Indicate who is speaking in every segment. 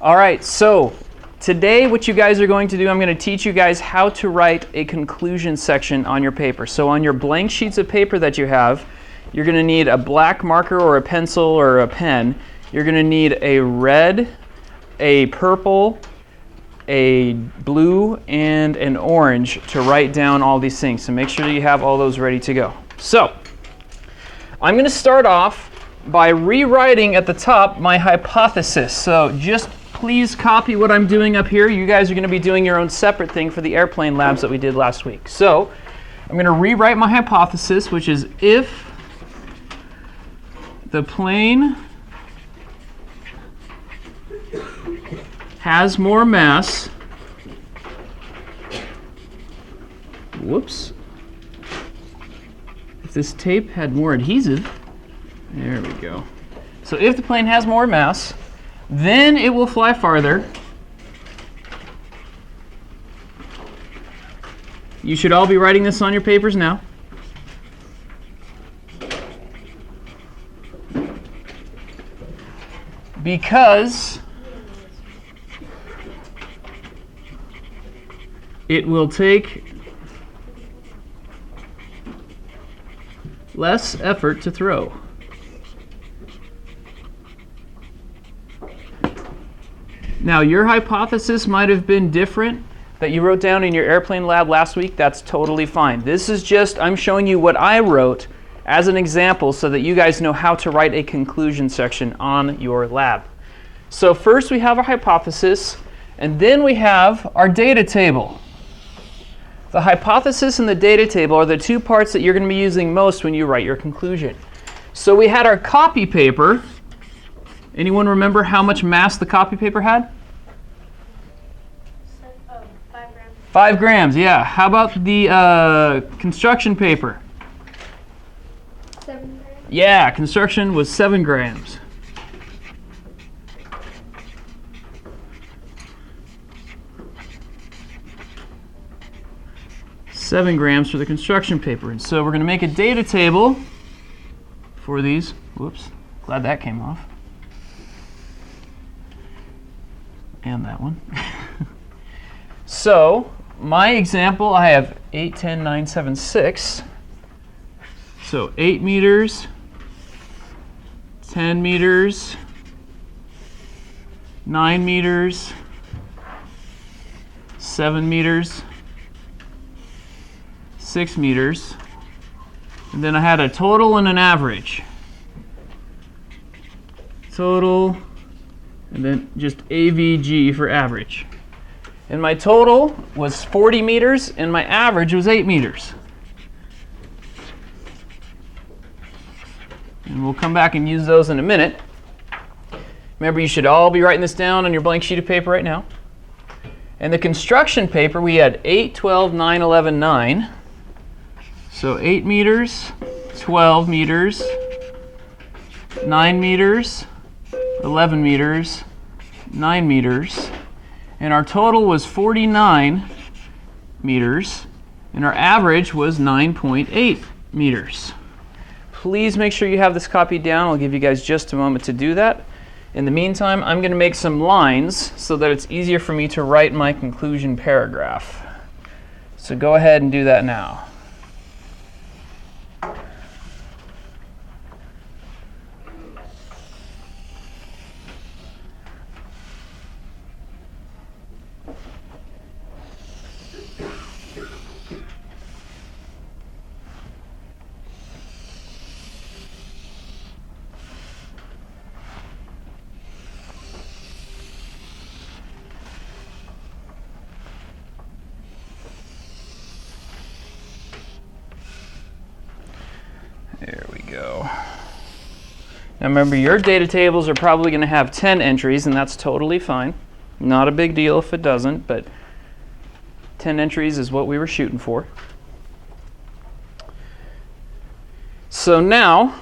Speaker 1: All right, so today what you guys are going to do, I'm going to teach you guys how to write a conclusion section on your paper. So on your blank sheets of paper that you have, you're going to need a black marker or a pencil or a pen. You're going to need a red, a purple, a blue, and an orange to write down all these things. So make sure that you have all those ready to go. So I'm going to start off by rewriting at the top my hypothesis. So just please copy what I'm doing up here. You guys are going to be doing your own separate thing for the airplane labs that we did last week. So I'm going to rewrite my hypothesis, which is if the plane has more mass, whoops, if this tape had more adhesive, there we go. So if the plane has more mass, then it will fly farther. You should all be writing this on your papers now. Because it will take less effort to throw. Now, your hypothesis might have been different that you wrote down in your airplane lab last week. That's totally fine. This is just, I'm showing you what I wrote as an example so that you guys know how to write a conclusion section on your lab. So first we have our hypothesis, and then we have our data table. The hypothesis and the data table are the two parts that you're going to be using most when you write your conclusion. So we had our copy paper. Anyone remember how much mass the copy paper had?
Speaker 2: 5 grams.
Speaker 1: 5 grams, yeah. How about the construction paper?
Speaker 2: 7 grams.
Speaker 1: Yeah, construction was 7 grams. $7 grams for the construction paper. And so we're going to make a data table for these. Whoops, glad that came off. And that one. So my example, I have 8, 10, 9, 7, 6. So 8 meters, 10 meters, 9 meters, 7 meters, 6 meters, and then I had a total and an average. Total, and then just AVG for average. And my total was 40 meters, and my average was 8 meters. And we'll come back and use those in a minute. Remember, you should all be writing this down on your blank sheet of paper right now. And the construction paper, we had 8, 12, 9, 11, 9. So 8 meters, 12 meters, 9 meters, 11 meters, 9 meters. And our total was 49 meters. And our average was 9.8 meters. Please make sure you have this copied down. I'll give you guys just a moment to do that. In the meantime, I'm going to make some lines so that it's easier for me to write my conclusion paragraph. So go ahead and do that now. There we go. Now remember, your data tables are probably going to have 10 entries, and that's totally fine. Not a big deal if it doesn't, but 10 entries is what we were shooting for. So now,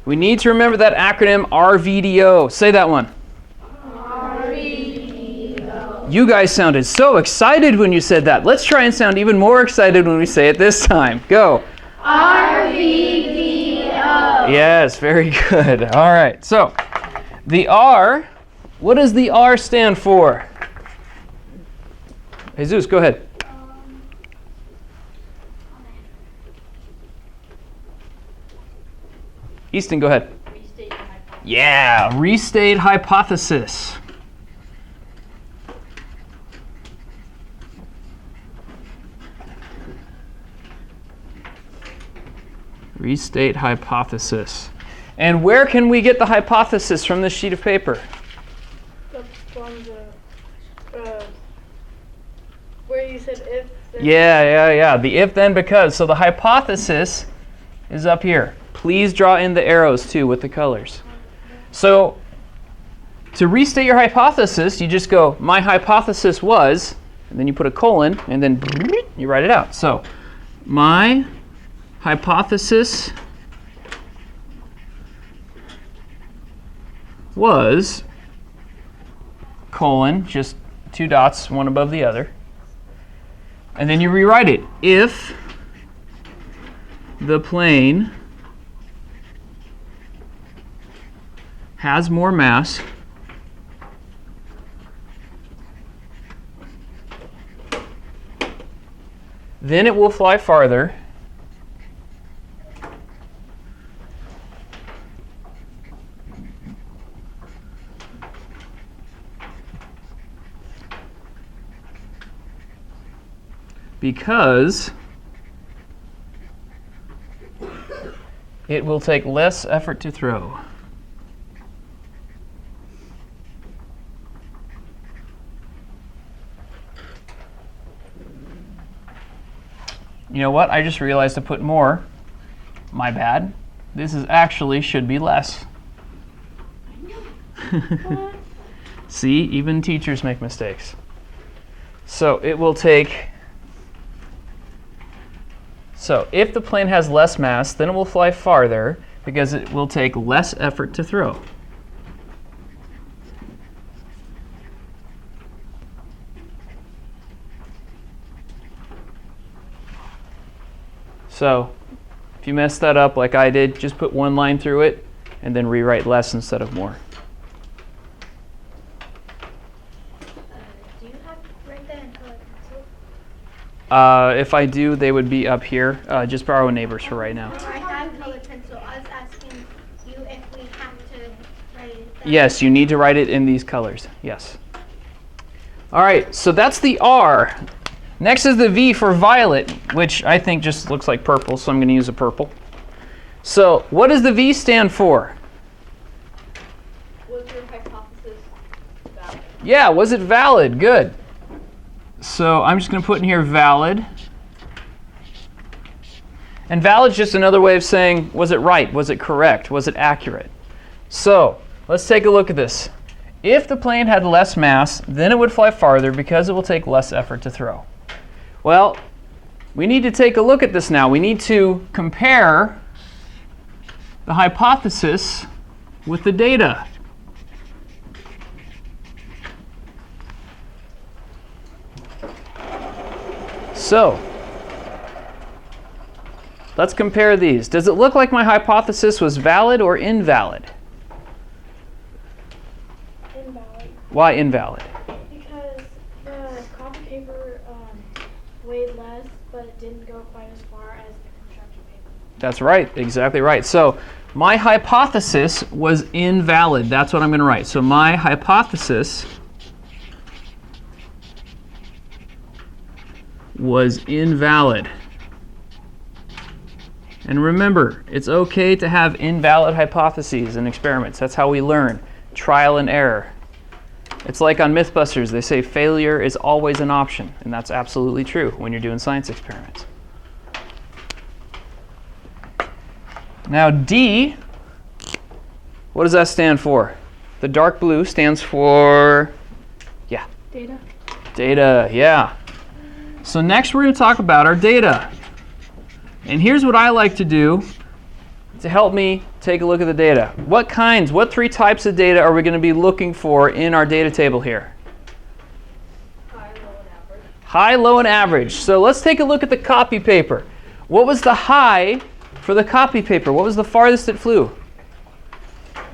Speaker 1: we need to remember that acronym RVDO. Say that one.
Speaker 2: RVDO.
Speaker 1: You guys sounded so excited when you said that. Let's try and sound even more excited when we say it this time. Go.
Speaker 2: RVDO.
Speaker 1: Yes, very good. All right. So the R What does the R stand for? Jesus, go ahead. Easton, go ahead.
Speaker 2: Restate your hypothesis.
Speaker 1: Yeah, restate hypothesis. Restate hypothesis. And where can we get the hypothesis from this sheet of paper?
Speaker 2: From the, where you said if.
Speaker 1: Yeah. The if, then, because. So the hypothesis is up here. Please draw in the arrows, too, with the colors. So to restate your hypothesis, you just go, my hypothesis was, and then you put a colon, and then you write it out. So my hypothesis was, colon, just 2 dots, one above the other. And then you rewrite it. If the plane has more mass then it will fly farther because it will take less effort to throw. You know what? I just realized to put more. My bad. This is actually should be less. See, even teachers make mistakes. So it will take. So if the plane has less mass, then it will fly farther because it will take less effort to throw. So if you mess that up like I did, just put one line through it and then rewrite less instead of more.
Speaker 2: Do you have write that in color pencil?
Speaker 1: If I do, they would be up here. Just borrow a neighbor's for right now.
Speaker 2: I have color pencil. I was asking you if we have to write it down.
Speaker 1: Yes, you need to write it in these colors. Yes. All right, so that's the R. Next is the V for violet, which I think just looks like purple, so I'm going to use a purple. So what does the V stand for?
Speaker 2: Was your hypothesis valid?
Speaker 1: Yeah, was it valid? Good. So I'm just going to put in here valid. And valid is just another way of saying, was it right? Was it correct? Was it accurate? So let's take a look at this. If the plane had less mass, then it would fly farther because it will take less effort to throw. Well, we need to take a look at this now. We need to compare the hypothesis with the data. So let's compare these. Does it look like my hypothesis was valid or invalid?
Speaker 2: Invalid.
Speaker 1: Why invalid?
Speaker 2: Because the copy paper weighed less, but it didn't go quite as far as the construction paper.
Speaker 1: That's right, exactly right. So my hypothesis was invalid. That's what I'm going to write. So my hypothesis was invalid. And remember, it's okay to have invalid hypotheses in experiments. That's how we learn. Trial and error. It's like on Mythbusters, they say failure is always an option, and that's absolutely true when you're doing science experiments. Now D, what does that stand for? The dark blue stands for, yeah.
Speaker 2: Data.
Speaker 1: Data, yeah. So next we're going to talk about our data. And here's what I like to do to help me take a look at the data. What 3 types of data are we going to be looking for in our data table here?
Speaker 2: High, low, and average.
Speaker 1: High, low, and average. So let's take a look at the copy paper. What was the high for the copy paper? What was the farthest it flew?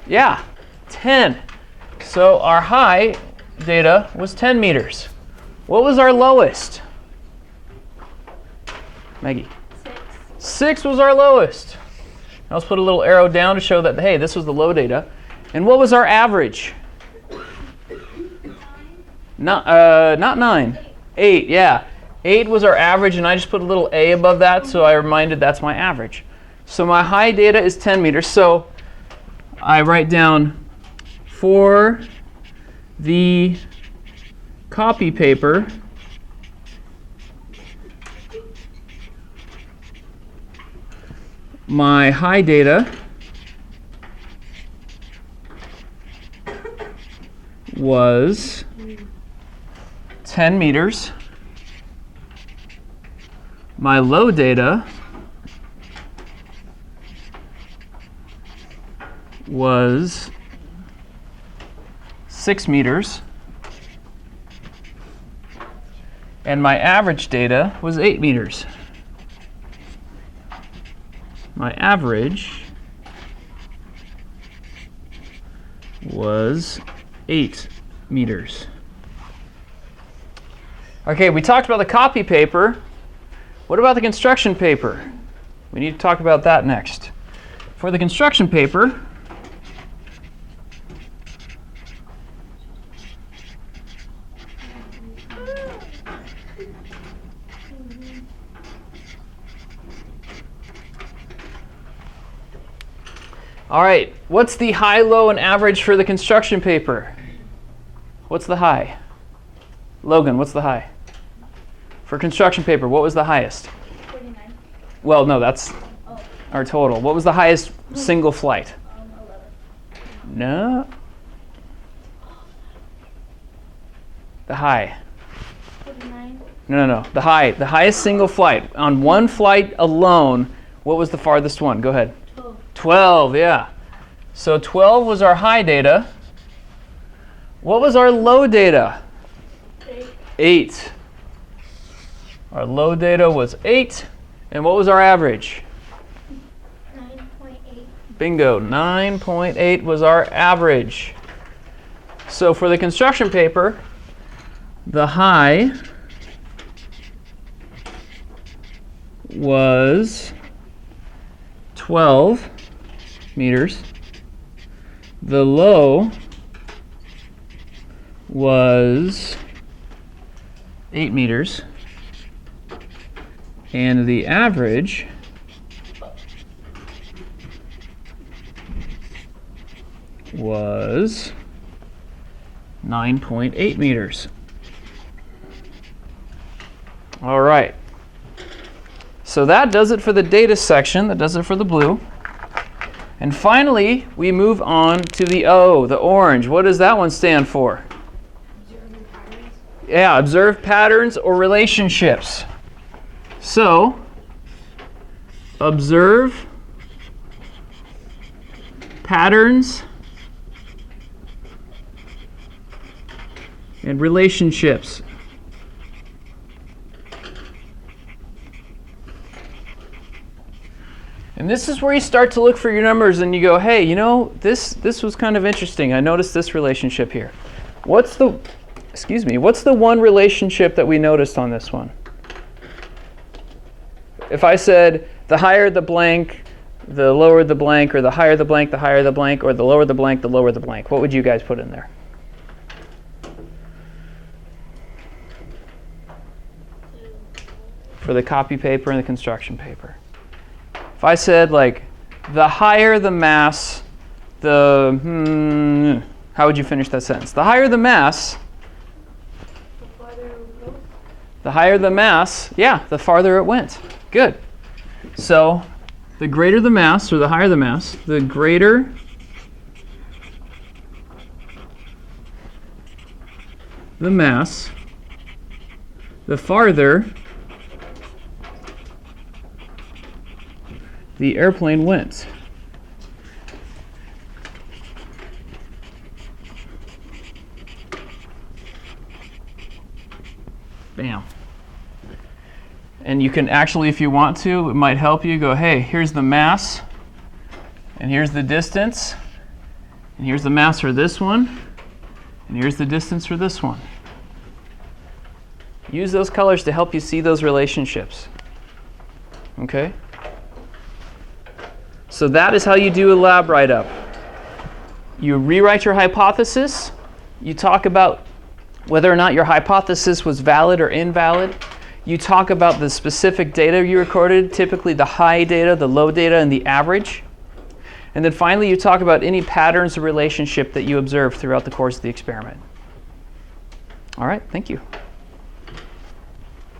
Speaker 1: Yeah, 10. So our high data was 10 meters. What was our lowest? Maggie? 6 was our lowest. Now let's put a little arrow down to show that, hey, this was the low data. And what was our average? Not 9. 8, yeah. 8 was our average, and I just put a little A above that, so I reminded that's my average. So my high data is 10 meters. So I write down for the copy paper, my high data was 10 meters. My low data was 6 meters. And my average data was 8 meters. My average was 8 meters. Okay, we talked about the copy paper. What about the construction paper? We need to talk about that next. For the construction paper, all right, what's the high, low, and average for the construction paper? What's the high? Logan, what's the high? For construction paper, what was the highest?
Speaker 2: 49.
Speaker 1: Well, no, that's our total. What was the highest single flight?
Speaker 2: 11.
Speaker 1: No. The high.
Speaker 2: 49.
Speaker 1: No. The highest single flight. On one flight alone, what was the farthest one? Go ahead.
Speaker 2: 12.
Speaker 1: 12, yeah. So 12 was our high data. What was our low data?
Speaker 2: 8.
Speaker 1: 8. Our low data was 8. And what was our average?
Speaker 2: 9.8.
Speaker 1: Bingo, 9.8 was our average. So for the construction paper, the high was 12 meters. The low was 8 meters. And the average was 9.8 meters. All right. So that does it for the data section. That does it for the blue. And finally, we move on to the O, the orange. What does that one stand for?
Speaker 2: Observing patterns.
Speaker 1: Yeah, observe patterns or relationships. So, observe patterns and relationships. And this is where you start to look for your numbers and you go, hey, you know, this was kind of interesting. I noticed this relationship here. What's the one relationship that we noticed on this one? If I said the higher the blank, the lower the blank, or the higher the blank, the higher the blank, or the lower the blank, the lower the blank, what would you guys put in there? For the copy paper and the construction paper. If I said like the higher the mass, how would you finish that sentence? The higher the mass,
Speaker 2: The farther it goes.
Speaker 1: the higher the mass, yeah, the farther it went. Good. So the greater the mass, or the higher the mass, the greater the mass, the farther the airplane went. Bam. And you can actually, if you want to, it might help you go, hey, here's the mass, and here's the distance, and here's the mass for this one, And here's the distance for this one. Use those colors to help you see those relationships. Okay? So that is how you do a lab write-up. You rewrite your hypothesis. You talk about whether or not your hypothesis was valid or invalid. You talk about the specific data you recorded, typically the high data, the low data, and the average. And then finally, you talk about any patterns of relationship that you observed throughout the course of the experiment. All right, thank you.